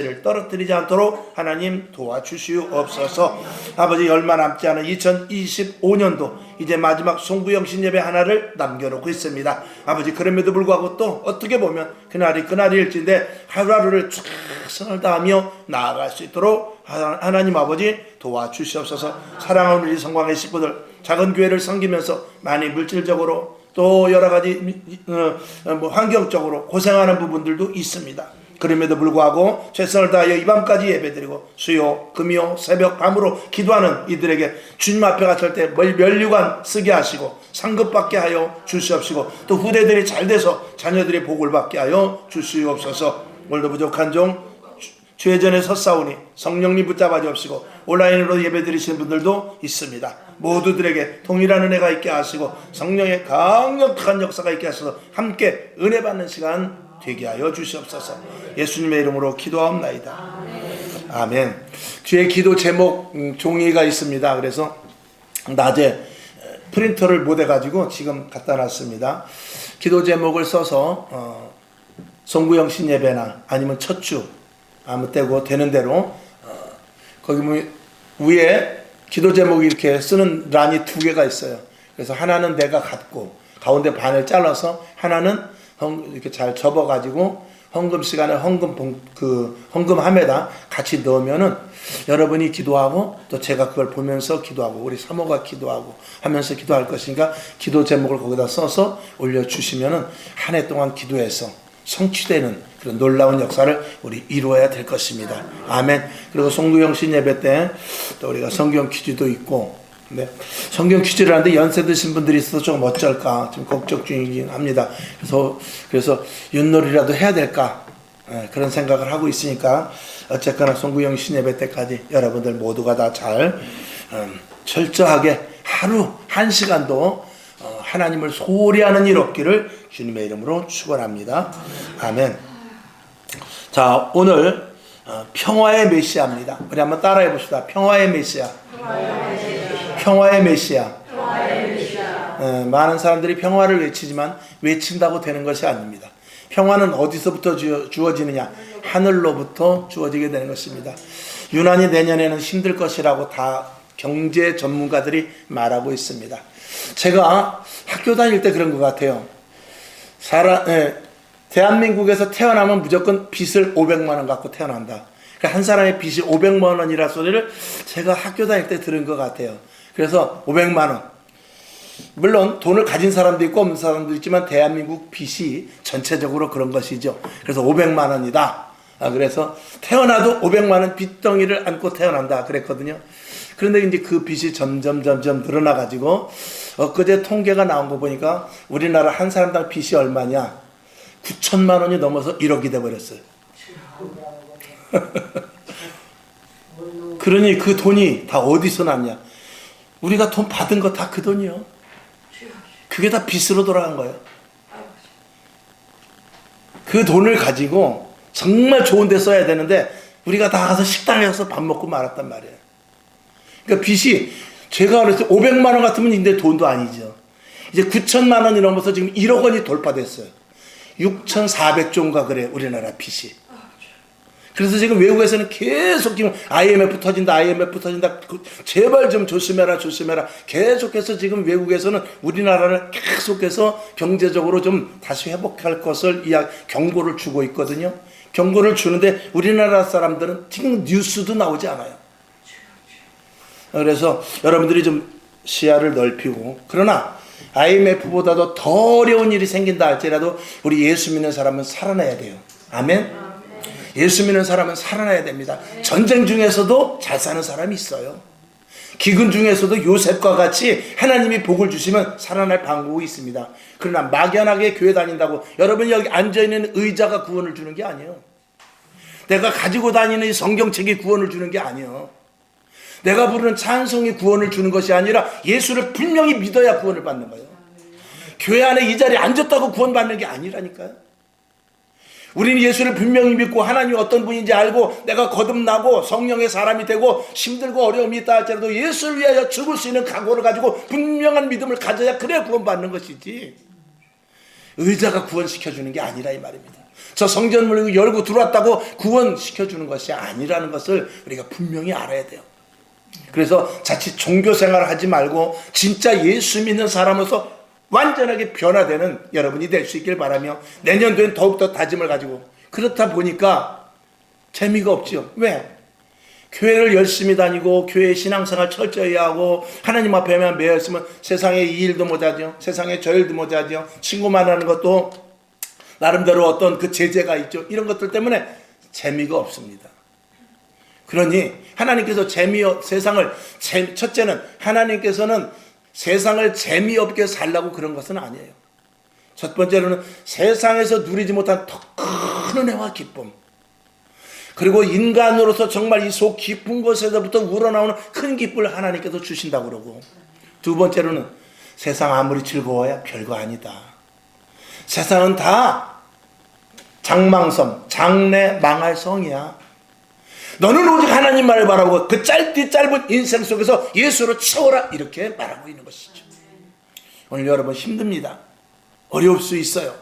를 떨어뜨리지 않도록 하나님 도와주시옵소서. 아버지, 얼마 남지 않은 2025년도 이제 마지막 송구영신 예배 하나를 남겨놓고 있습니다. 아버지, 그럼에도 불구하고 또 어떻게 보면 그날이 그날일진데 하루하루를 최선을 다하며 나아갈 수 있도록 하나님 아버지 도와주시옵소서. 사랑하는 우리 성광의 식구들, 작은 교회를 섬기면서 많이 물질적으로 또 여러 가지 환경적으로 고생하는 부분들도 있습니다. 그럼에도 불구하고 최선을 다하여 이 밤까지 예배드리고 수요, 금요, 새벽, 밤으로 기도하는 이들에게 주님 앞에 갔을 때 면류관 쓰게 하시고 상급 받게 하여 주시옵시고 또 후대들이 잘 돼서 자녀들이 복을 받게 하여 주시옵소서. 오늘도 부족한 종 죄전에 섰사오니 성령님 붙잡아 주옵시고 온라인으로 예배드리시는 분들도 있습니다. 모두들에게 동일한 은혜가 있게 하시고 성령의 강력한 역사가 있게 하셔서 함께 은혜 받는 시간 되게 하여 주시옵소서. 예수님의 이름으로 기도하옵나이다. 아멘. 뒤에 기도 제목 종이가 있습니다. 그래서 낮에 프린터를 못 해가지고 지금 갖다 놨습니다. 기도 제목을 써서 송구영신 예배나 아니면 첫 주 아무 때고 되는 대로 거기 위에 기도 제목이 이렇게 쓰는 란이 두 개가 있어요. 그래서 하나는 내가 갖고 가운데 반을 잘라서 하나는 이렇게 잘 접어가지고 헌금 시간에 헌금함에다 같이 넣으면은 여러분이 기도하고 또 제가 그걸 보면서 기도하고 우리 사모가 기도하고 하면서 기도할 것이니까 기도 제목을 거기다 써서 올려주시면은 한 해 동안 기도해서 성취되는 그런 놀라운 역사를 우리 이루어야 될 것입니다. 아멘. 그리고 송구영신 예배 때 또 우리가 성경 퀴즈도 있고, 네. 성경 퀴즈를 하는데 연세 드신 분들이 있어서 좀 어쩔까 좀 걱정 중이긴 합니다. 그래서 윷놀이라도 해야 될까 그런 생각을 하고 있으니까 어쨌거나 송구영신 예배 때까지 여러분들 모두가 다 잘 철저하게 하루 한 시간도 하나님을 소홀히 하는 일 없기를 주님의 이름으로 축원합니다. 아멘. 자, 오늘 평화의 메시아입니다. 우리 한번 따라해 봅시다. 평화의 메시아. 평화의 메시아. 많은 사람들이 평화를 외치지만 외친다고 되는 것이 아닙니다. 평화는 어디서부터 주어지느냐? 하늘로부터 주어지게 되는 것입니다. 유난히 내년에는 힘들 것이라고 다 경제 전문가들이 말하고 있습니다. 제가 학교 다닐 때 그런 것 같아요. 대한민국에서 태어나면 무조건 빚을 500만 원 갖고 태어난다. 그러니까 한 사람의 빚이 500만 원이라 소리를 제가 학교 다닐 때 들은 것 같아요. 그래서 500만 원. 물론 돈을 가진 사람도 있고 없는 사람도 있지만 대한민국 빚이 전체적으로 그런 것이죠. 그래서 500만 원이다. 그래서 태어나도 500만 원 빚덩이를 안고 태어난다 그랬거든요. 그런데 이제 그 빚이 점점 늘어나가지고 엊그제 통계가 나온 거 보니까 우리나라 한 사람당 빚이 얼마냐? 9천만 원이 넘어서 1억이 돼버렸어요. 그러니 그 돈이 다 어디서 났냐? 우리가 돈 받은 거 다 그 돈이요. 그게 다 빚으로 돌아간 거예요. 그 돈을 가지고 정말 좋은 데 써야 되는데 우리가 다 가서 식당에 가서 밥 먹고 말았단 말이에요. 그러니까 빚이 제가 그래서 500만 원 같으면 이제 돈도 아니죠. 이제 9천만 원이 넘어서 지금 1억 원이 돌파됐어요. 6,400조인가 그래 우리나라 빚이. 그래서 지금 외국에서는 계속 지금 IMF 터진다 제발 좀 조심해라 계속해서 지금 외국에서는 우리나라를 계속해서 경제적으로 좀 다시 회복할 것을 경고를 주고 있거든요. 경고를 주는데 우리나라 사람들은 지금 뉴스도 나오지 않아요. 그래서 여러분들이 좀 시야를 넓히고, 그러나 IMF보다도 더 어려운 일이 생긴다 할지라도 우리 예수 믿는 사람은 살아나야 돼요. 아멘. 예수 믿는 사람은 살아나야 됩니다. 전쟁 중에서도 잘 사는 사람이 있어요. 기근 중에서도 요셉과 같이 하나님이 복을 주시면 살아날 방법이 있습니다. 그러나 막연하게 교회 다닌다고 여러분이 여기 앉아있는 의자가 구원을 주는 게 아니에요. 내가 가지고 다니는 이 성경책이 구원을 주는 게 아니에요. 내가 부르는 찬송이 구원을 주는 것이 아니라 예수를 분명히 믿어야 구원을 받는 거예요. 교회 안에 이 자리에 앉았다고 구원받는 게 아니라니까요. 우리는 예수를 분명히 믿고 하나님이 어떤 분인지 알고 내가 거듭나고 성령의 사람이 되고 힘들고 어려움이 있다 할지라도 예수를 위하여 죽을 수 있는 각오를 가지고 분명한 믿음을 가져야 그래야 구원받는 것이지 의자가 구원시켜주는 게 아니라 이 말입니다. 저 성전문을 열고 들어왔다고 구원시켜주는 것이 아니라는 것을 우리가 분명히 알아야 돼요. 그래서 자칫 종교생활을 하지 말고 진짜 예수 믿는 사람으로서 완전하게 변화되는 여러분이 될 수 있길 바라며, 내년도엔 더욱더 다짐을 가지고, 그렇다 보니까 재미가 없지요. 왜? 교회를 열심히 다니고 교회 신앙생활 철저히 하고 하나님 앞에만 매여 있으면 세상에 이 일도 못하죠. 세상에 저 일도 못하죠. 친구 만나는 것도 나름대로 어떤 그 제재가 있죠. 이런 것들 때문에 재미가 없습니다. 그러니 하나님께서 첫째는 하나님께서는 세상을 재미없게 살라고 그런 것은 아니에요. 첫 번째로는 세상에서 누리지 못한 더 큰 은혜와 기쁨, 그리고 인간으로서 정말 이 속 깊은 곳에서부터 우러나오는 큰 기쁨을 하나님께서 주신다고 그러고, 두 번째로는 세상 아무리 즐거워야 별거 아니다. 세상은 다 장망성, 장래 망할 성이야. 너는 오직 하나님 말을 바라고 그 짧은 인생 속에서 예수로 채워라, 이렇게 말하고 있는 것이죠. 오늘 여러분 힘듭니다. 어려울 수 있어요.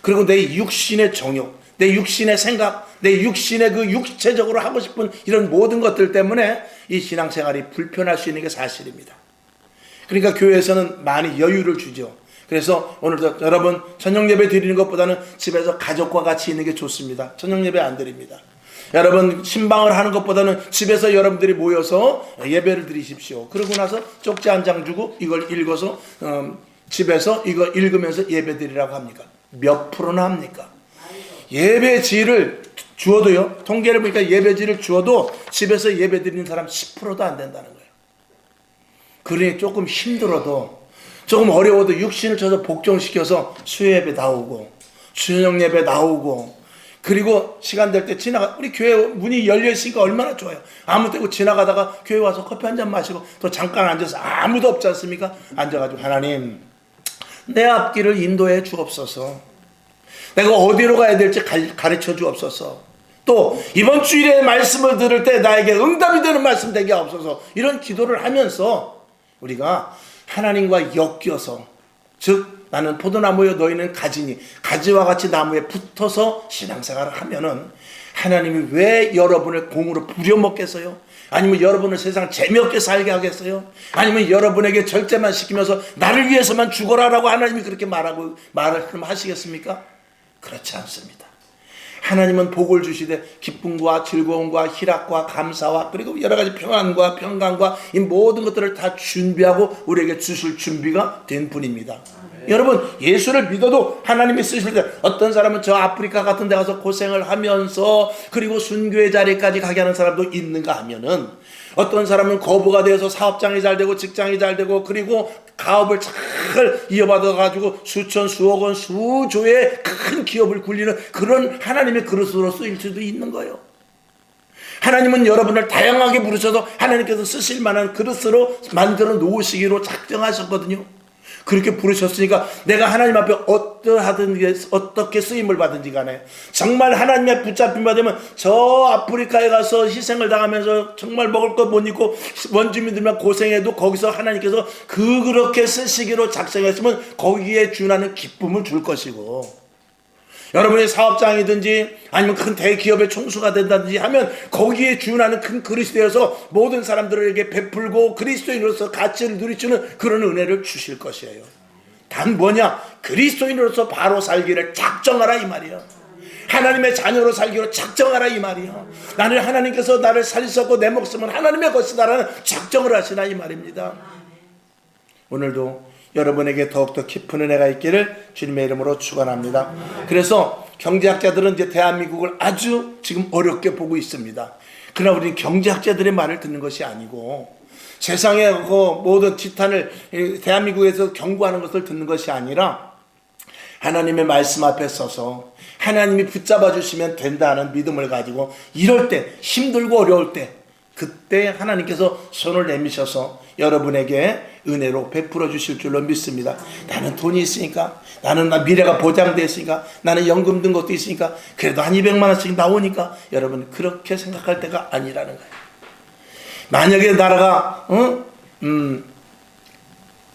그리고 내 육신의 정욕, 내 육신의 생각, 내 육신의 그 육체적으로 하고 싶은 이런 모든 것들 때문에 이 신앙생활이 불편할 수 있는 게 사실입니다. 그러니까 교회에서는 많이 여유를 주죠. 그래서 오늘도 여러분 저녁예배 드리는 것보다는 집에서 가족과 같이 있는 게 좋습니다. 저녁예배 안 드립니다. 여러분 신방을 하는 것보다는 집에서 여러분들이 모여서 예배를 드리십시오. 그러고 나서 쪽지 한 장 주고 이걸 읽어서 집에서 이거 읽으면서 예배 드리라고 합니까? 몇 프로나 합니까? 예배지를 주어도요, 통계를 보니까 예배지를 주어도 집에서 예배 드리는 사람 10%도 안 된다는 거예요. 그러니 조금 힘들어도, 조금 어려워도 육신을 쳐서 복종시켜서 수요예배 나오고 저녁 예배 나오고, 그리고 시간 될 때 우리 교회 문이 열려 있으니까 얼마나 좋아요. 아무 때고 지나가다가 교회 와서 커피 한 잔 마시고 또 잠깐 앉아서, 아무도 없지 않습니까? 앉아가지고 하나님 내 앞길을 인도해 주옵소서. 내가 어디로 가야 될지 가르쳐 주옵소서. 또 이번 주일에 말씀을 들을 때 나에게 응답이 되는 말씀 되게 하옵소서. 이런 기도를 하면서 우리가 하나님과 엮여서, 즉 나는 포도나무여 너희는 가지니, 가지와 같이 나무에 붙어서 신앙생활을 하면은 하나님이 왜 여러분을 공으로 부려먹겠어요? 아니면 여러분을 세상 재미없게 살게 하겠어요? 아니면 여러분에게 절제만 시키면서 나를 위해서만 죽어라라고 하나님이 그렇게 말을 하시겠습니까? 그렇지 않습니다. 하나님은 복을 주시되 기쁨과 즐거움과 희락과 감사와 그리고 여러 가지 평안과 평강과 이 모든 것들을 다 준비하고 우리에게 주실 준비가 된 분입니다. 여러분 예수를 믿어도 하나님이 쓰실 때, 어떤 사람은 저 아프리카 같은 데 가서 고생을 하면서 그리고 순교의 자리까지 가게 하는 사람도 있는가 하면은, 어떤 사람은 거부가 되어서 사업장이 잘 되고 직장이 잘 되고 그리고 가업을 잘 이어받아 가지고 수천 수억 원 수조의 큰 기업을 굴리는 그런 하나님의 그릇으로 쓰일 수도 있는 거예요. 하나님은 여러분을 다양하게 부르셔서 하나님께서 쓰실 만한 그릇으로 만들어 놓으시기로 작정하셨거든요. 그렇게 부르셨으니까 내가 하나님 앞에 어떻게 쓰임을 받은지 간에 정말 하나님의 붙잡힘 받으면 저 아프리카에 가서 희생을 당하면서 정말 먹을 것 못 입고 원주민들만 고생해도 거기서 하나님께서 그렇게 쓰시기로 작정했으면 거기에 준하는 기쁨을 줄 것이고, 여러분의 사업장이든지 아니면 큰 대기업의 총수가 된다든지 하면 거기에 준하는 큰 그릇이 되어서 모든 사람들에게 베풀고 그리스도인으로서 가치를 누리주는 그런 은혜를 주실 것이에요. 단 뭐냐? 그리스도인으로서 바로 살기를 작정하라 이 말이에요. 하나님의 자녀로 살기로 작정하라 이 말이에요. 나는 하나님께서 나를 살리셨고 내 목숨은 하나님의 것이다라는 작정을 하시나 이 말입니다. 오늘도 여러분에게 더욱더 깊은 은혜가 있기를 주님의 이름으로 축원합니다. 그래서 경제학자들은 이제 대한민국을 아주 지금 어렵게 보고 있습니다. 그러나 우리는 경제학자들의 말을 듣는 것이 아니고 세상의 그 모든 지탄을 대한민국에서 경고하는 것을 듣는 것이 아니라 하나님의 말씀 앞에 서서 하나님이 붙잡아 주시면 된다는 믿음을 가지고 이럴 때, 힘들고 어려울 때, 그때 하나님께서 손을 내미셔서 여러분에게 은혜로 베풀어 주실 줄로 믿습니다. 나는 돈이 있으니까, 나는 미래가 보장되어 있으니까, 나는 연금 든 것도 있으니까, 그래도 한 200만 원씩 나오니까, 여러분 그렇게 생각할 때가 아니라는 거예요. 만약에 나라가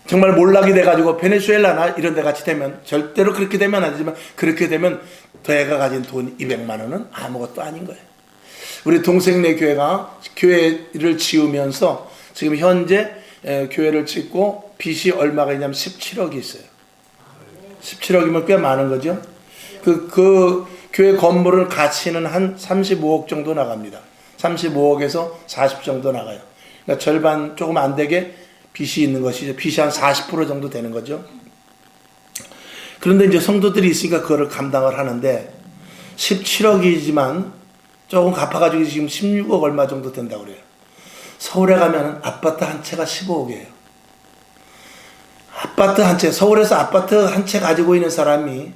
정말 몰락이 돼가지고 베네수엘라나 이런 데 같이 되면, 절대로 그렇게 되면 안 되지만 그렇게 되면 내가 가진 돈 200만 원은 아무것도 아닌 거예요. 우리 동생네 교회가 교회를 지으면서 지금 현재 교회를 짓고 빚이 얼마가 있냐면 17억이 있어요. 17억이면 꽤 많은 거죠. 그 교회 건물을 가치는 한 35억 정도 나갑니다. 35억에서 40 정도 나가요. 그러니까 절반 조금 안 되게 빚이 있는 것이죠. 빚이 한 40% 정도 되는 거죠. 그런데 이제 성도들이 있으니까 그거를 감당을 하는데 17억이지만 조금 갚아가지고 지금 16억 얼마 정도 된다고 그래요. 서울에 가면 아파트 한 채가 15억이에요. 아파트 한 채, 서울에서 아파트 한 채 가지고 있는 사람이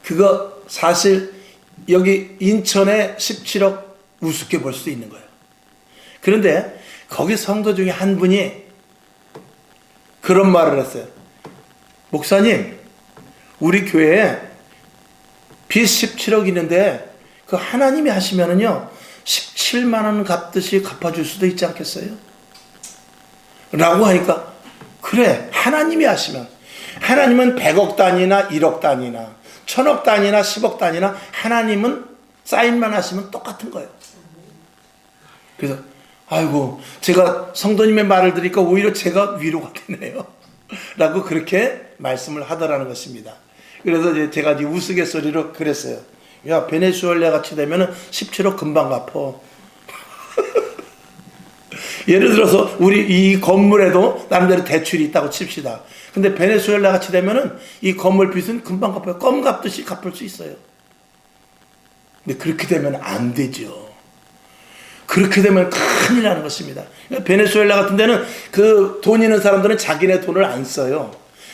그거 사실 여기 인천에 17억 우습게 볼 수 있는 거예요. 그런데 거기 성도 중에 한 분이 그런 말을 했어요. 목사님, 우리 교회에 빚 17억 있는데 그 하나님이 하시면은요 17만 원 갚듯이 갚아줄 수도 있지 않겠어요? 라고 하니까 그래, 하나님이 하시면, 하나님은 100억 단위나 1억 단위나 1000억 단위나 10억 단위나 하나님은 사인만 하시면 똑같은 거예요. 그래서 아이고, 제가 성도님의 말을 들으니까 오히려 제가 위로가 되네요 라고 그렇게 말씀을 하더라는 것입니다. 그래서 이제 제가 이제 우스갯소리로 그랬어요. 야, 베네수엘라 같이 되면은 17억 금방 갚어. 예를 들어서 우리 이 건물에도 나름대로 대출이 있다고 칩시다. 근데 베네수엘라 같이 되면은 이 건물 빚은 금방 갚아요. 껌 갚듯이 갚을 수 있어요. 근데 그렇게 되면 안 되죠. 그렇게 되면 큰일 나는 것입니다. 베네수엘라 같은 데는 그 돈 있는 사람들은 자기네 돈을 안 써요.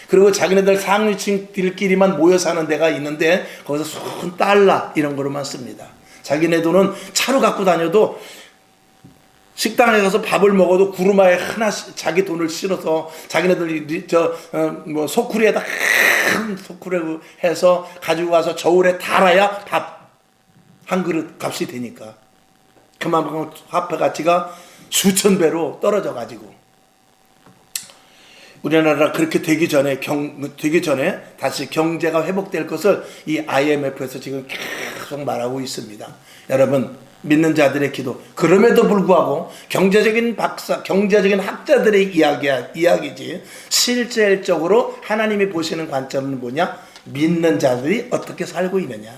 그리고 자기네들 상류층들끼리만 모여 사는 데가 있는데 거기서 손 달러 이런 거로만 씁니다. 자기네 돈은 차로 갖고 다녀도 식당에 가서 밥을 먹어도 구루마에 하나씩 자기 돈을 실어서 자기네들 뭐 소쿠리에다 큰 소쿠리 해서 가지고 와서 저울에 달아야 밥 한 그릇 값이 되니까 그만큼 화폐 가치가 수천 배로 떨어져 가지고 우리나라 그렇게 되기 전에 다시 경제가 회복될 것을 이 IMF에서 지금 계속 말하고 있습니다. 여러분, 믿는 자들의 기도. 그럼에도 불구하고 경제적인 학자들의 이야기지 실질적으로 하나님이 보시는 관점은 뭐냐? 믿는 자들이 어떻게 살고 있느냐?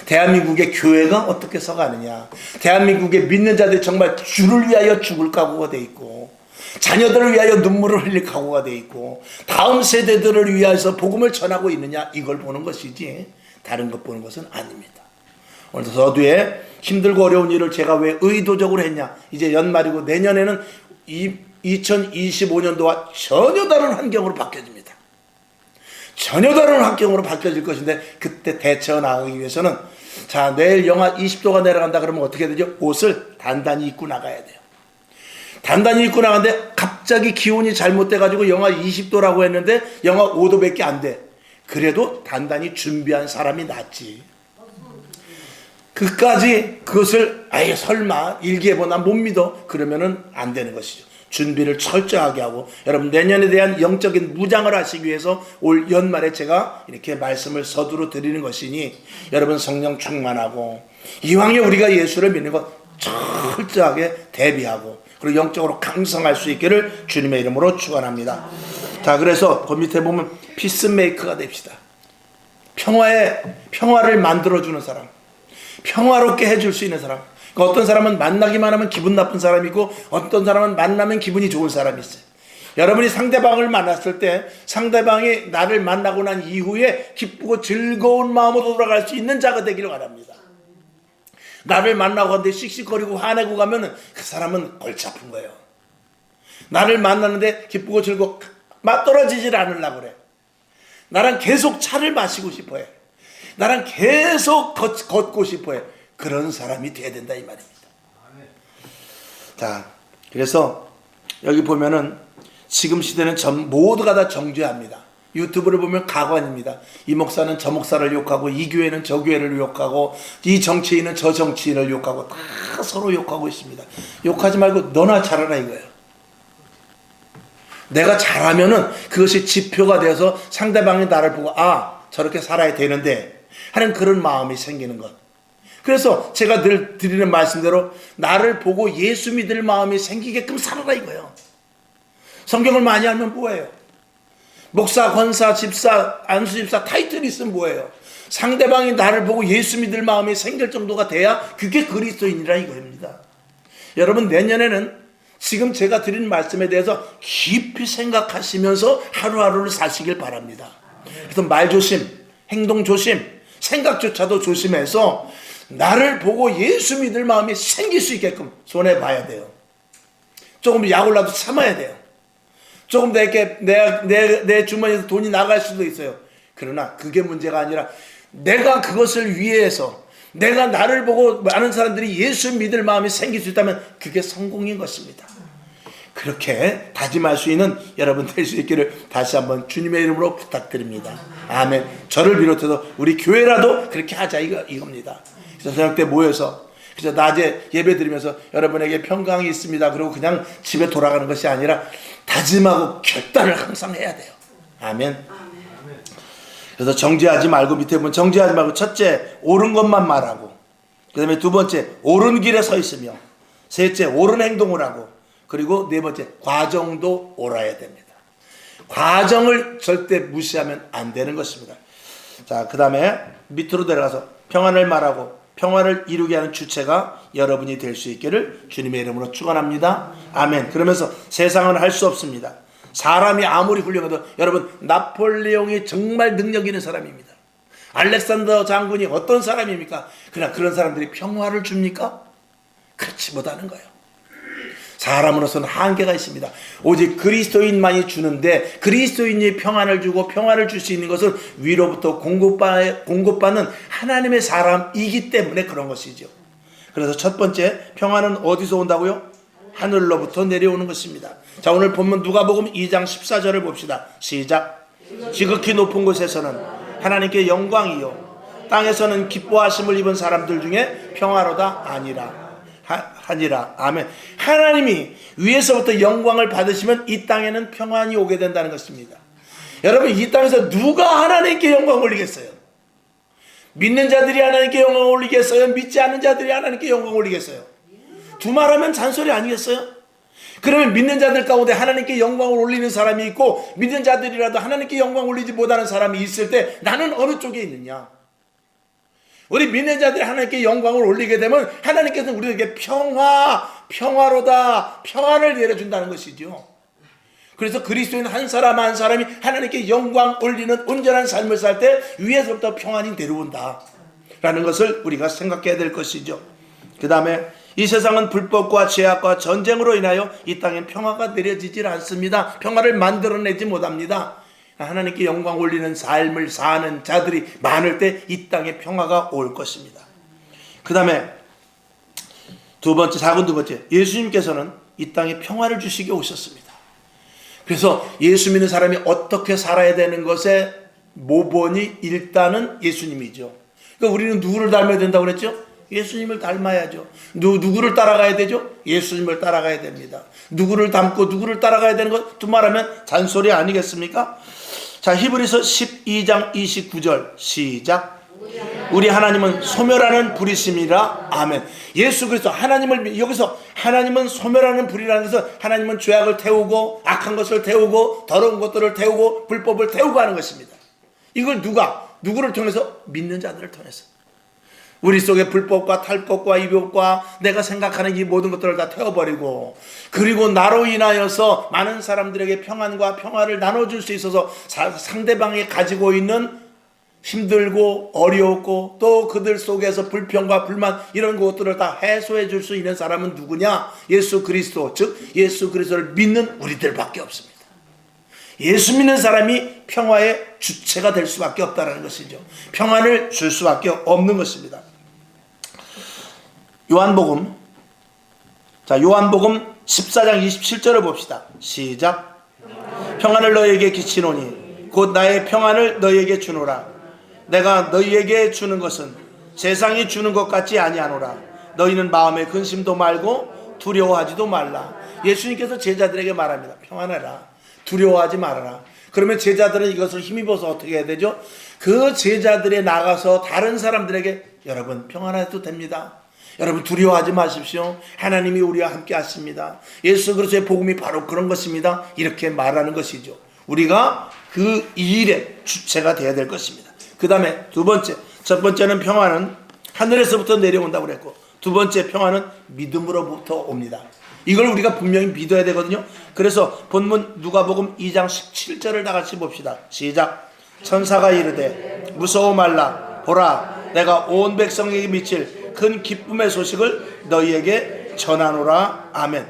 대한민국의 교회가 어떻게 서가느냐? 대한민국의 믿는 자들이 정말 주를 위하여 죽을 각오가 돼 있고 자녀들을 위하여 눈물을 흘릴 각오가 돼 있고 다음 세대들을 위해서 복음을 전하고 있느냐? 이걸 보는 것이지 다른 것 보는 것은 아닙니다. 오늘 서두에 힘들고 어려운 일을 제가 왜 의도적으로 했냐? 이제 연말이고 내년에는 2025년도와 전혀 다른 환경으로 바뀌어집니다. 전혀 다른 환경으로 바뀌어질 것인데 그때 대처 나가기 위해서는 자, 내일 영하 20도가 내려간다 그러면 어떻게 되죠? 옷을 단단히 입고 나가야 돼요. 단단히 입고 나가는데 갑자기 기온이 잘못돼가지고 영하 20도라고 했는데 영하 5도밖에 안 돼. 그래도 단단히 준비한 사람이 낫지. 그것을 아예 설마 일기예보 난 못 믿어 그러면은 안 되는 것이죠. 준비를 철저하게 하고 여러분 내년에 대한 영적인 무장을 하시기 위해서 올 연말에 제가 이렇게 말씀을 서두로 드리는 것이니 여러분 성령 충만하고 이왕에 우리가 예수를 믿는 것 철저하게 대비하고 그리고 영적으로 강성할 수 있기를 주님의 이름으로 축원합니다. 자, 그래서 그 밑에 보면 피스메이커가 됩시다. 평화를 만들어주는 사람, 평화롭게 해줄 수 있는 사람. 그러니까 어떤 사람은 만나기만 하면 기분 나쁜 사람이 있고 어떤 사람은 만나면 기분이 좋은 사람이 있어요. 여러분이 상대방을 만났을 때 상대방이 나를 만나고 난 이후에 기쁘고 즐거운 마음으로 돌아갈 수 있는 자가 되기를 바랍니다. 나를 만나고 갔는데 씩씩거리고 화내고 가면 그 사람은 골치 아픈 거예요. 나를 만나는데 기쁘고 즐겁고 맞떨어지질 않으려고 그래. 나랑 계속 차를 마시고 싶어해. 나랑 계속 걷고 싶어해. 그런 사람이 돼야 된다 이 말입니다. 자, 그래서 여기 보면은 지금 시대는 모두가 다 정죄합니다. 유튜브를 보면 가관입니다. 이 목사는 저 목사를 욕하고 이 교회는 저 교회를 욕하고 이 정치인은 저 정치인을 욕하고 다 서로 욕하고 있습니다. 욕하지 말고 너나 잘하라 이거예요. 내가 잘하면은 그것이 지표가 되어서 상대방이 나를 보고 저렇게 살아야 되는데 하는 그런 마음이 생기는 것. 그래서 제가 늘 드리는 말씀대로 나를 보고 예수 믿을 마음이 생기게끔 살아라 이거예요. 성경을 많이 알면 뭐예요? 목사, 권사, 집사, 안수집사 타이틀이 있으면 뭐예요? 상대방이 나를 보고 예수 믿을 마음이 생길 정도가 돼야 그게 그리스도인이라 이거입니다. 여러분, 내년에는 지금 제가 드린 말씀에 대해서 깊이 생각하시면서 하루하루를 사시길 바랍니다. 그래서 말 조심, 행동 조심, 생각조차도 조심해서 나를 보고 예수 믿을 마음이 생길 수 있게끔 손해 봐야 돼요. 조금 약올라도 참아야 돼요. 조금 더 이렇게 내 주머니에서 돈이 나갈 수도 있어요. 그러나 그게 문제가 아니라 내가 그것을 위해서 내가 나를 보고 많은 사람들이 예수 믿을 마음이 생길 수 있다면 그게 성공인 것입니다. 그렇게 다짐할 수 있는 여러분 될 수 있기를 다시 한번 주님의 이름으로 부탁드립니다. 아멘. 저를 비롯해서 우리 교회라도 그렇게 하자 이겁니다. 그래서 저녁 때 모여서 그래서 낮에 예배 드리면서 여러분에게 평강이 있습니다. 그리고 그냥 집에 돌아가는 것이 아니라 다짐하고 결단을 항상 해야 돼요. 아멘. 그래서 정죄하지 말고, 밑에 보면 정죄하지 말고, 첫째 옳은 것만 말하고, 그 다음에 두 번째 옳은 길에 서 있으며, 셋째 옳은 행동을 하고, 그리고 네 번째 과정도 옳아야 됩니다. 과정을 절대 무시하면 안 되는 것입니다. 자, 그 다음에 밑으로 내려가서 평안을 말하고 평안을 이루게 하는 주체가 여러분이 될 수 있기를 주님의 이름으로 축원합니다. 아멘. 그러면서 세상은 할 수 없습니다. 사람이 아무리 훌륭해도, 여러분, 나폴레옹이 정말 능력 있는 사람입니다. 알렉산더 장군이 어떤 사람입니까? 그러나 그런 사람들이 평화를 줍니까? 그렇지 못하는 거예요. 사람으로서는 한계가 있습니다. 오직 그리스도인만이 주는데, 그리스도인이 평안을 주고 평안을 줄 수 있는 것은 위로부터 공급받는 하나님의 사람이기 때문에 그런 것이죠. 그래서 첫 번째, 평안은 어디서 온다고요? 하늘로부터 내려오는 것입니다. 자, 오늘 본문 누가복음 2장 14절을 봅시다. 시작. 지극히 높은 곳에서는 하나님께 영광이요 땅에서는 기뻐하심을 입은 사람들 중에 평화로다 하니라. 아멘. 하나님이 위에서부터 영광을 받으시면 이 땅에는 평안이 오게 된다는 것입니다. 여러분, 이 땅에서 누가 하나님께 영광 올리겠어요? 믿는 자들이 하나님께 영광 올리겠어요? 믿지 않는 자들이 하나님께 영광 올리겠어요? 두말하면 잔소리 아니겠어요? 그러면 믿는 자들 가운데 하나님께 영광을 올리는 사람이 있고, 믿는 자들이라도 하나님께 영광 올리지 못하는 사람이 있을 때 나는 어느 쪽에 있느냐? 우리 믿는 자들이 하나님께 영광을 올리게 되면 하나님께서는 우리에게 평화로다, 평안을 내려준다는 것이죠. 그래서 그리스도인 한 사람 한 사람이 하나님께 영광 올리는 온전한 삶을 살 때 위에서부터 평안이 내려온다 라는 것을 우리가 생각해야 될 것이죠. 그 다음에 이 세상은 불법과 죄악과 전쟁으로 인하여 이 땅엔 평화가 내려지질 않습니다. 평화를 만들어내지 못합니다. 하나님께 영광 올리는 삶을 사는 자들이 많을 때 이 땅에 평화가 올 것입니다. 그 다음에 두 번째, 예수님께서는 이 땅에 평화를 주시게 오셨습니다. 그래서 예수 믿는 사람이 어떻게 살아야 되는 것의 모본이 일단은 예수님이죠. 그러니까 우리는 누구를 닮아야 된다고 그랬죠? 예수님을 닮아야죠. 누구를 따라가야 되죠? 예수님을 따라가야 됩니다. 누구를 닮고 누구를 따라가야 되는 것, 두 말하면 잔소리 아니겠습니까? 자, 히브리서 12장 29절 시작. 우리 하나님은 소멸하는 불이심이라. 아멘. 예수 그리스도 하나님을, 여기서 하나님은 소멸하는 불이라는 것은 하나님은 죄악을 태우고 악한 것을 태우고 더러운 것들을 태우고 불법을 태우고 하는 것입니다. 이걸 누구를 통해서? 믿는 자들을 통해서. 우리 속에 불법과 탈법과 이법과 내가 생각하는 이 모든 것들을 다 태워버리고, 그리고 나로 인하여서 많은 사람들에게 평안과 평화를 나눠줄 수 있어서 상대방이 가지고 있는 힘들고 어려웠고 또 그들 속에서 불평과 불만 이런 것들을 다 해소해 줄 수 있는 사람은 누구냐? 예수 그리스도, 즉 예수 그리스도를 믿는 우리들밖에 없습니다. 예수 믿는 사람이 평화의 주체가 될 수밖에 없다는 것이죠. 평안을 줄 수밖에 없는 것입니다. 요한복음 14장 27절을 봅시다. 시작. 평안을 너희에게 끼치노니 곧 나의 평안을 너희에게 주노라. 내가 너희에게 주는 것은 세상이 주는 것 같지 아니하노라. 너희는 마음에 근심도 말고 두려워하지도 말라. 예수님께서 제자들에게 말합니다. 평안해라. 두려워하지 말아라. 그러면 제자들은 이것을 힘입어서 어떻게 해야 되죠? 그 제자들에 나가서 다른 사람들에게 여러분 평안해도 됩니다. 여러분 두려워하지 마십시오. 하나님이 우리와 함께 하십니다. 예수 그리스도의 복음이 바로 그런 것입니다. 이렇게 말하는 것이죠. 우리가 그 일의 주체가 되어야 될 것입니다. 그 다음에 두 번째, 첫 번째는 평안은 하늘에서부터 내려온다고 그랬고, 두 번째 평안은 믿음으로부터 옵니다. 이걸 우리가 분명히 믿어야 되거든요. 그래서 본문 누가복음 2장 17절을 다 같이 봅시다. 시작. 천사가 이르되 무서워 말라. 보라, 내가 온 백성에게 미칠 큰 기쁨의 소식을 너희에게 전하노라. 아멘.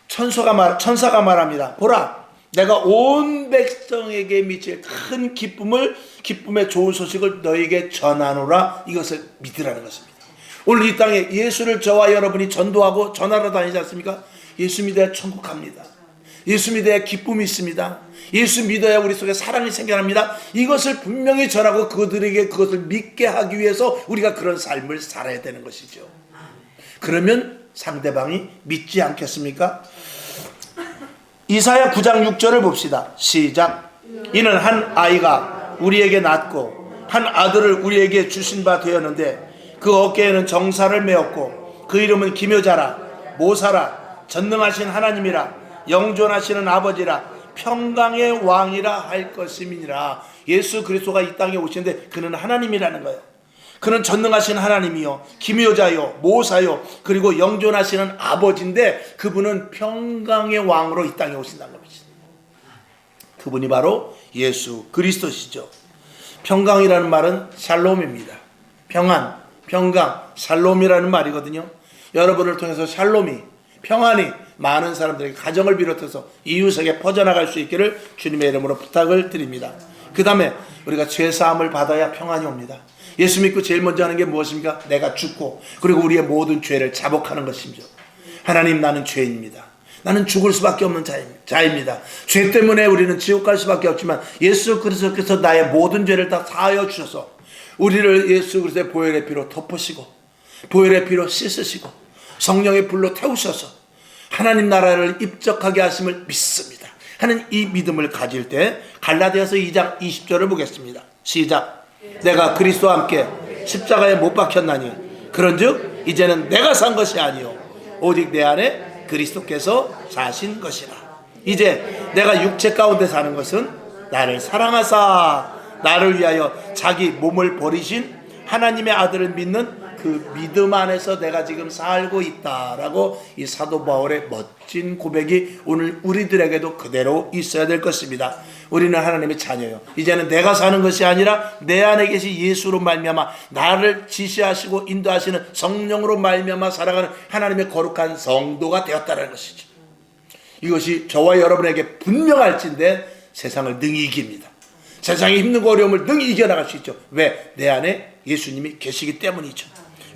천사가 말합니다. 보라, 내가 온 백성에게 미칠 큰 기쁨의 좋은 소식을 너희에게 전하노라. 이것을 믿으라는 것입니다. 오늘 이 땅에 예수를 저와 여러분이 전도하고 전하러 다니지 않습니까? 예수 믿어야 천국 갑니다. 예수 믿어야 기쁨이 있습니다. 예수 믿어야 우리 속에 사랑이 생겨납니다. 이것을 분명히 전하고 그들에게 그것을 믿게 하기 위해서 우리가 그런 삶을 살아야 되는 것이죠. 그러면 상대방이 믿지 않겠습니까? 이사야 9장 6절을 봅시다. 시작. 이는 한 아이가 우리에게 낳고 한 아들을 우리에게 주신 바 되었는데 그 어깨에는 정사를 메었고 그 이름은 기묘자라, 모사라, 전능하신 하나님이라, 영존하시는 아버지라, 평강의 왕이라 할 것임이니라. 예수 그리스도가 이 땅에 오시는데 그는 하나님이라는 거예요. 그는 전능하신 하나님이요, 기묘자요, 모사요, 그리고 영존하시는 아버지인데 그분은 평강의 왕으로 이 땅에 오신다는 겁니다. 그분이 바로 예수 그리스도시죠. 평강이라는 말은 샬롬입니다. 평안, 평강, 샬롬이라는 말이거든요. 여러분을 통해서 샬롬이, 평안이 많은 사람들에게 가정을 비롯해서 이웃에게 퍼져나갈 수 있기를 주님의 이름으로 부탁을 드립니다. 그 다음에 우리가 죄사함을 받아야 평안이 옵니다. 예수 믿고 제일 먼저 하는 게 무엇입니까? 내가 죽고 그리고 우리의 모든 죄를 자복하는 것이죠. 하나님, 나는 죄인입니다. 나는 죽을 수밖에 없는 자입니다. 죄 때문에 우리는 지옥 갈 수밖에 없지만 예수 그리스도께서 나의 모든 죄를 다 사하여 주셔서 우리를 예수 그리스도의 보혈의 피로 덮으시고 보혈의 피로 씻으시고 성령의 불로 태우셔서 하나님 나라를 입적하게 하심을 믿습니다 하는 이 믿음을 가질 때 갈라디아서 2장 20절을 보겠습니다. 시작. 내가 그리스도와 함께 십자가에 못 박혔나니 그런즉 이제는 내가 산 것이 아니요 오직 내 안에 그리스도께서 사신 것이라. 이제 내가 육체 가운데 사는 것은 나를 사랑하사 나를 위하여 자기 몸을 버리신 하나님의 아들을 믿는 그 믿음 안에서 내가 지금 살고 있다라고 이 사도 바울의 멋진 고백이 오늘 우리들에게도 그대로 있어야 될 것입니다. 우리는 하나님의 자녀예요. 이제는 내가 사는 것이 아니라 내 안에 계신 예수로 말미암아 나를 지시하시고 인도하시는 성령으로 말미암아 살아가는 하나님의 거룩한 성도가 되었다는 것이죠. 이것이 저와 여러분에게 분명할진데 세상을 능히 이깁니다. 세상의 힘든 어려움을 능히 이겨나갈 수 있죠. 왜? 내 안에 예수님이 계시기 때문이죠.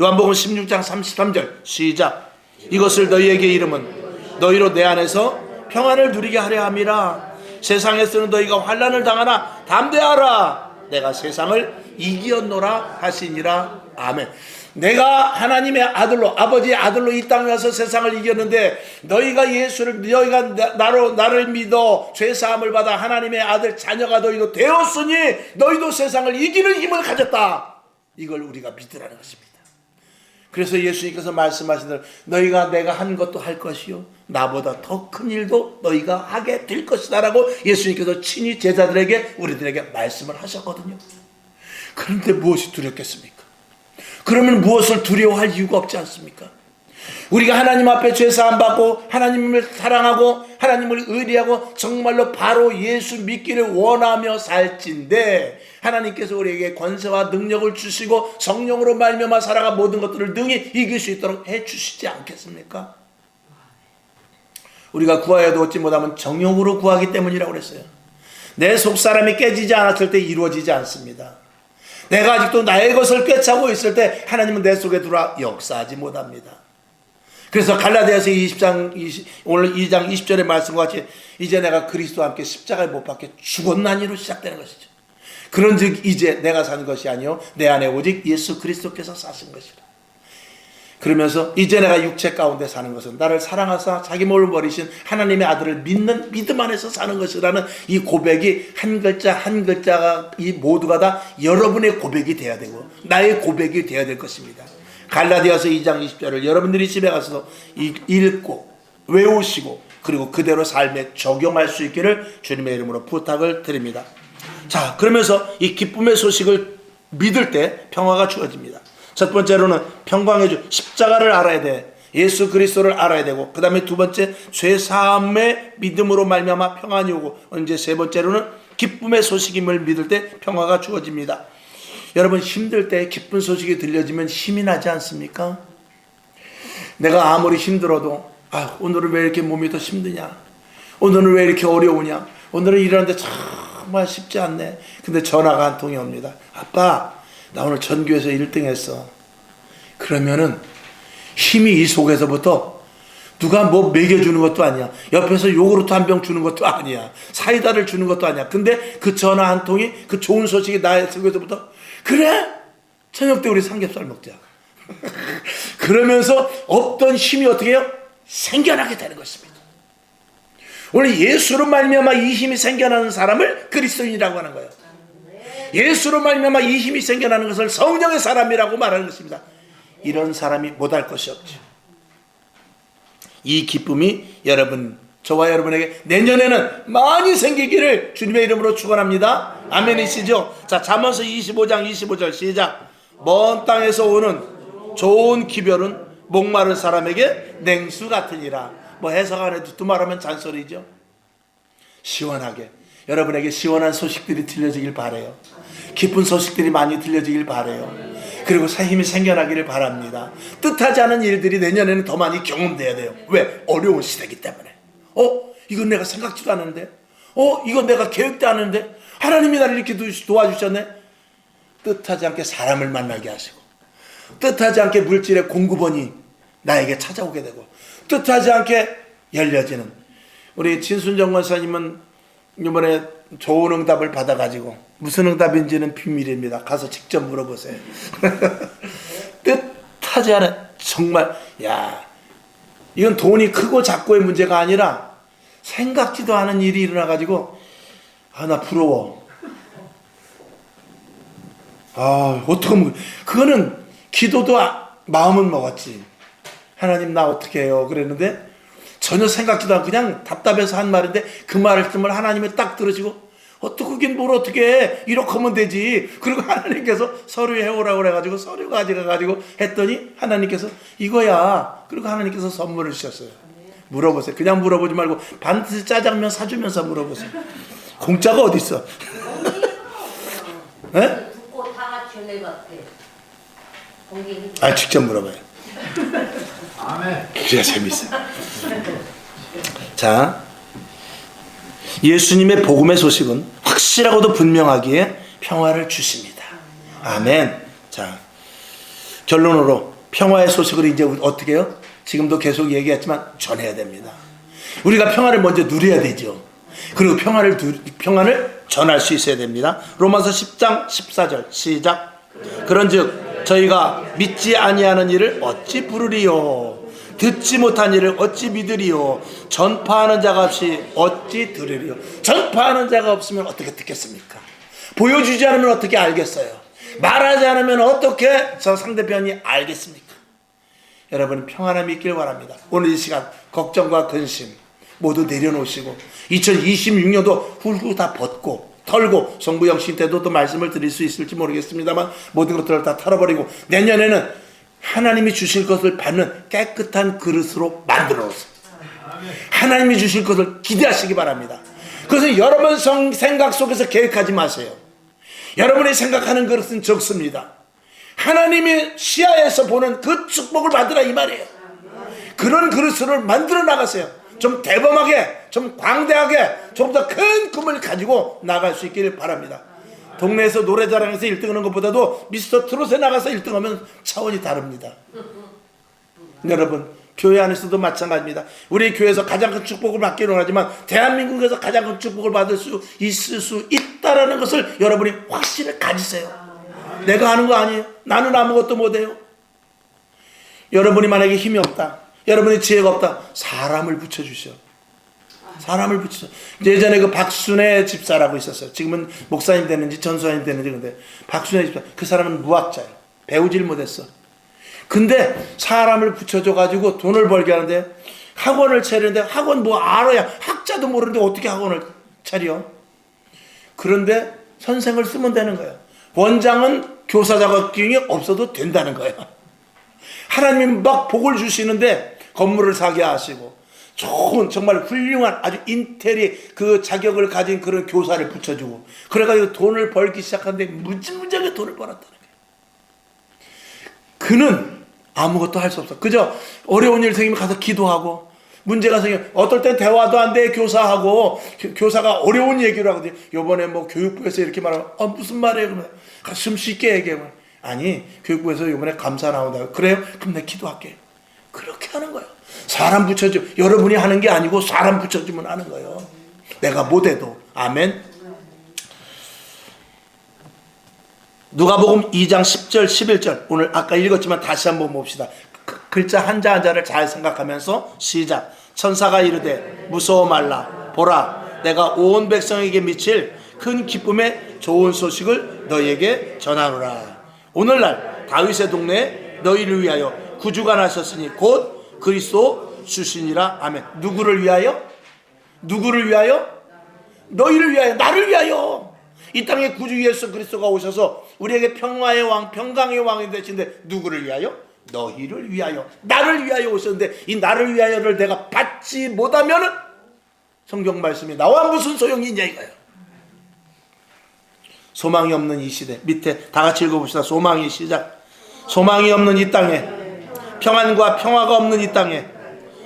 요한복음 16장 33절 시작. 이것을 너희에게 이름은 너희로 내 안에서 평안을 누리게 하려 함이라. 세상에서는 너희가 환난을 당하나 담대하라. 내가 세상을 이기었노라 하시니라. 아멘. 내가 하나님의 아들로, 아버지의 아들로 이 땅에 와서 세상을 이겼는데 너희가 나를 믿어 죄사함을 받아 하나님의 아들 자녀가 너희도 되었으니 너희도 세상을 이기는 힘을 가졌다. 이걸 우리가 믿으라는 것입니다. 그래서 예수님께서 말씀하신 대로 너희가 내가 한 것도 할 것이요 나보다 더 큰 일도 너희가 하게 될 것이다 라고 예수님께서 친히 제자들에게 우리들에게 말씀을 하셨거든요. 그런데 무엇이 두렵겠습니까? 그러면 무엇을 두려워할 이유가 없지 않습니까? 우리가 하나님 앞에 죄사함 받고 하나님을 사랑하고 하나님을 의리하고 정말로 바로 예수 믿기를 원하며 살진데 하나님께서 우리에게 권세와 능력을 주시고 성령으로 말미암아 살아가 모든 것들을 능히 이길 수 있도록 해주시지 않겠습니까? 우리가 구하여도 얻지 못하면 정욕으로 구하기 때문이라고 그랬어요. 내 속사람이 깨지지 않았을 때 이루어지지 않습니다. 내가 아직도 나의 것을 꿰차고 있을 때 하나님은 내 속에 들어와 역사하지 못합니다. 그래서 갈라디아서 오늘 2장 20절의 말씀과 같이 이제 내가 그리스도와 함께 십자가에 못 박혀 죽었나니로 시작되는 것이죠. 그런즉 이제 내가 사는 것이 아니요 내 안에 오직 예수 그리스도께서 사신 것이라. 그러면서 이제 내가 육체 가운데 사는 것은 나를 사랑하사 자기 몸을 버리신 하나님의 아들을 믿는 믿음 안에서 사는 것이라는 이 고백이 한 글자 한 글자가 이 모두가 다 여러분의 고백이 돼야 되고 나의 고백이 돼야 될 것입니다. 갈라디아서 2장 20절을 여러분들이 집에 가서 읽고 외우시고 그리고 그대로 삶에 적용할 수 있기를 주님의 이름으로 부탁을 드립니다. 자, 그러면서 이 기쁨의 소식을 믿을 때 평화가 주어집니다. 첫 번째로는 평강의 주 십자가를 알아야 돼. 예수 그리스도를 알아야 되고, 그 다음에 두 번째 죄 사함의 믿음으로 말미암아 평안이 오고, 이제 세 번째로는 기쁨의 소식임을 믿을 때 평화가 주어집니다. 여러분, 힘들 때 기쁜 소식이 들려지면 힘이 나지 않습니까? 내가 아무리 힘들어도 오늘은 왜 이렇게 몸이 더 힘드냐, 오늘은 왜 이렇게 어려우냐, 오늘은 일하는데 정말 쉽지 않네. 근데 전화가 한 통이 옵니다. 아빠, 나 오늘 전교에서 1등 했어. 그러면은 힘이 이 속에서부터 누가 뭐 먹여주는 것도 아니야, 옆에서 요구르트 한 병 주는 것도 아니야, 사이다를 주는 것도 아니야. 근데 그 전화 한 통이, 그 좋은 소식이 나의 속에서부터, 그래? 저녁 때 우리 삼겹살 먹자. 그러면서 없던 힘이 어떻게 해요? 생겨나게 되는 것입니다. 원래 예수로 말미암아 이 힘이 생겨나는 사람을 그리스도인이라고 하는 거예요. 예수로 말미암아 이 힘이 생겨나는 것을 성령의 사람이라고 말하는 것입니다. 이런 사람이 못할 것이 없죠. 이 기쁨이 여러분, 저와 여러분에게 내년에는 많이 생기기를 주님의 이름으로 축원합니다. 아멘이시죠? 자, 잠언서 25장 25절 시작. 먼 땅에서 오는 좋은 기별은 목마른 사람에게 냉수 같으니라. 뭐 해석 안 해도 두 말하면 잔소리죠. 시원하게 여러분에게 시원한 소식들이 들려지길 바라요. 기쁜 소식들이 많이 들려지길 바라요. 그리고 새 힘이 생겨나기를 바랍니다. 뜻하지 않은 일들이 내년에는 더 많이 경험돼야 돼요. 왜? 어려운 시대이기 때문에. 이건 내가 생각지도 않았는데, 이건 내가 계획도 안 했는데 하나님이 나를 이렇게 도와주셨네. 뜻하지 않게 사람을 만나게 하시고, 뜻하지 않게 물질의 공급원이 나에게 찾아오게 되고, 뜻하지 않게 열려지는, 우리 진순정 권사님은 이번에 좋은 응답을 받아가지고, 무슨 응답인지는 비밀입니다. 가서 직접 물어보세요. 뜻하지 않은, 정말 이건 돈이 크고 작고의 문제가 아니라 생각지도 않은 일이 일어나가지고 나 부러워. 어떡하면, 그거는 기도도 마음은 먹었지. 하나님 나 어떻게 해요? 그랬는데 전혀 생각지도 않고 그냥 답답해서 한 말인데, 그 말씀을 하나님이 딱 들으시고, 어떻게 뭘 어떻게 해? 이렇게 하면 되지. 그리고 하나님께서 서류 해오라고 그래가지고 서류 가져가가지고 했더니 하나님께서 이거야. 그리고 하나님께서 선물을 주셨어요. 물어보세요. 그냥 물어보지 말고 반드시 짜장면 사주면서 물어보세요. 공짜가 어디 있어? 네? 직접 물어봐요. 아멘. 그래야 재밌어요. 자, 예수님의 복음의 소식은 확실하고도 분명하기에 평화를 주십니다. 아멘. 자, 결론으로 평화의 소식을 이제 어떻게 해요? 지금도 계속 얘기했지만 전해야 됩니다. 우리가 평화를 먼저 누려야 되죠. 그리고 평안을 전할 수 있어야 됩니다. 로마서 10장 14절 시작. 그런즉 저희가 믿지 아니하는 일을 어찌 부르리요, 듣지 못한 일을 어찌 믿으리요, 전파하는 자가 없이 어찌 들으리요. 전파하는 자가 없으면 어떻게 듣겠습니까? 보여주지 않으면 어떻게 알겠어요? 말하지 않으면 어떻게 저 상대편이 알겠습니까? 여러분, 평안함이 있길 바랍니다. 오늘 이 시간 걱정과 근심 모두 내려놓으시고 2026년도 훌훌 다 벗고 털고, 성부영신 때도 또 말씀을 드릴 수 있을지 모르겠습니다만 모든 것들을 다 털어버리고 내년에는 하나님이 주실 것을 받는 깨끗한 그릇으로 만들어 놓으세요. 하나님이 주실 것을 기대하시기 바랍니다. 그것은 여러분 생각 속에서 계획하지 마세요. 여러분이 생각하는 그릇은 적습니다. 하나님이 시야에서 보는 그 축복을 받으라 이 말이에요. 그런 그릇을 만들어 나가세요. 좀 대범하게, 좀 광대하게, 좀 더 큰 꿈을 가지고 나갈 수 있기를 바랍니다. 동네에서 노래자랑에서 1등하는 것보다도 미스터 트롯에 나가서 1등하면 차원이 다릅니다. 여러분, 교회 안에서도 마찬가지입니다. 우리 교회에서 가장 큰 축복을 받기는 하지만 대한민국에서 가장 큰 축복을 받을 수 있을 수 있다라는 것을 여러분이 확신을 가지세요. 내가 하는 거 아니에요. 나는 아무것도 못해요. 여러분이 만약에 힘이 없다, 여러분이 지혜가 없다, 사람을 붙여주셔. 사람을 붙여서. 예전에 그 박순애 집사라고 있었어요. 지금은 목사님 되는지 전수사님 되는지. 근데 박순애 집사, 그 사람은 무학자예요. 배우질 못했어. 근데 사람을 붙여줘 가지고 돈을 벌게 하는데, 학원을 차리는데, 학원 뭐 알아야, 학자도 모르는데 어떻게 학원을 차려? 그런데 선생을 쓰면 되는 거예요. 원장은 교사 자격증이 없어도 된다는 거예요. 하나님 막 복을 주시는데 건물을 사게 하시고, 좋은 정말 훌륭한 아주 인텔이 그 자격을 가진 그런 교사를 붙여주고, 그래가지고 돈을 벌기 시작하는데 무지무지하게 돈을 벌었다는 거예요. 그는 아무것도 할 수 없어. 그저 어려운 일 생기면 가서 기도하고, 문제가 생기면 어떨 땐 대화도 안 돼. 교사하고 교사가 어려운 얘기를 하거든요. 요번에 뭐 교육부에서 이렇게 말하면 무슨 말이에요? 그러면 가슴 쉽게 얘기하면, 아니 교육부에서 요번에 감사 나온다고. 그래요? 그럼 내가 기도할게요. 그렇게 하는 거예요. 사람 붙여줘. 여러분이 하는 게 아니고 사람 붙여주면 하는 거예요. 내가 못해도. 아멘. 누가복음 2장 10절 11절 오늘 아까 읽었지만 다시 한번 봅시다. 글자 한자 한자를 잘 생각하면서 시작. 천사가 이르되 무서워 말라. 보라, 내가 온 백성에게 미칠 큰 기쁨의 좋은 소식을 너희에게 전하노라. 오늘날 다윗의 동네에 너희를 위하여 구주가 나셨으니 곧 그리스도 주시니라. 아멘. 누구를 위하여? 누구를 위하여? 너희를 위하여, 나를 위하여. 이 땅에 구주 예수 그리스도가 오셔서 우리에게 평화의 왕, 평강의 왕이 되신데 누구를 위하여? 너희를 위하여, 나를 위하여 오셨는데, 이 나를 위하여를 내가 받지 못하면은 성경 말씀이 나와 무슨 소용이 있냐 이거예요. 소망이 없는 이 시대, 밑에 다 같이 읽어봅시다. 소망이 시작. 소망이 없는 이 땅에, 평안과 평화가 없는 이 땅에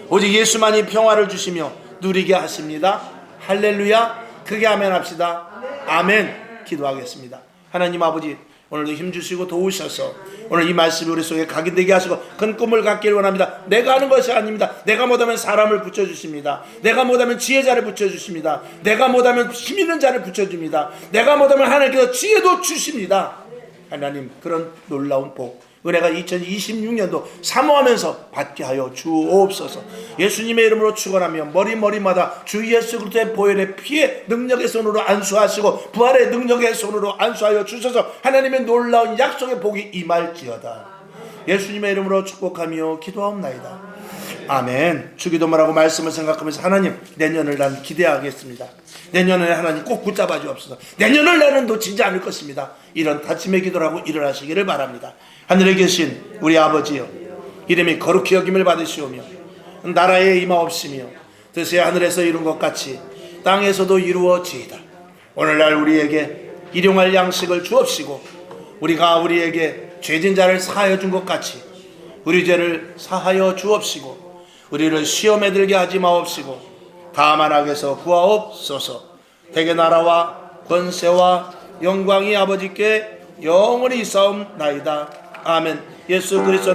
오직 예수만이 평화를 주시며 누리게 하십니다. 할렐루야. 크게 아멘 합시다. 아멘. 기도하겠습니다. 하나님 아버지, 오늘도 힘주시고 도우셔서 오늘 이 말씀이 우리 속에 각인되게 하시고 큰 꿈을 갖기를 원합니다. 내가 하는 것이 아닙니다. 내가 못하면 사람을 붙여주십니다. 내가 못하면 지혜자를 붙여주십니다. 내가 못하면 힘 있는 자를 붙여줍니다. 내가 못하면 하나님께서 지혜도 주십니다. 하나님, 그런 놀라운 복, 은혜가 2026년도 사모하면서 받게 하여 주옵소서. 예수님의 이름으로 축원하며 머리마다 주 예수 그리스도의 보혈의 피의 능력의 손으로 안수하시고 부활의 능력의 손으로 안수하여 주셔서 하나님의 놀라운 약속의 복이 임할지어다. 예수님의 이름으로 축복하며 기도하옵나이다. 아멘. 주기도문하고 말씀을 생각하면서, 하나님, 내년을 난 기대하겠습니다. 내년에 하나님 꼭 붙잡아 주옵소서. 내년을 나는 놓치지 않을 것입니다. 이런 다짐의 기도를 하고 일어나시기를 바랍니다. 하늘에 계신 우리 아버지여, 이름이 거룩히 여김을 받으시오며 나라에 임하옵시며 뜻이 하늘에서 이룬 것 같이 땅에서도 이루어지이다. 오늘날 우리에게 일용할 양식을 주옵시고 우리가 우리에게 죄진 자를 사하여 준 것 같이 우리 죄를 사하여 주옵시고 우리를 시험에 들게 하지 마옵시고 다만 악에서 구하옵소서. 대개 나라와 권세와 영광이 아버지께 영원히 있사옵나이다. 아멘. 예수 그리스도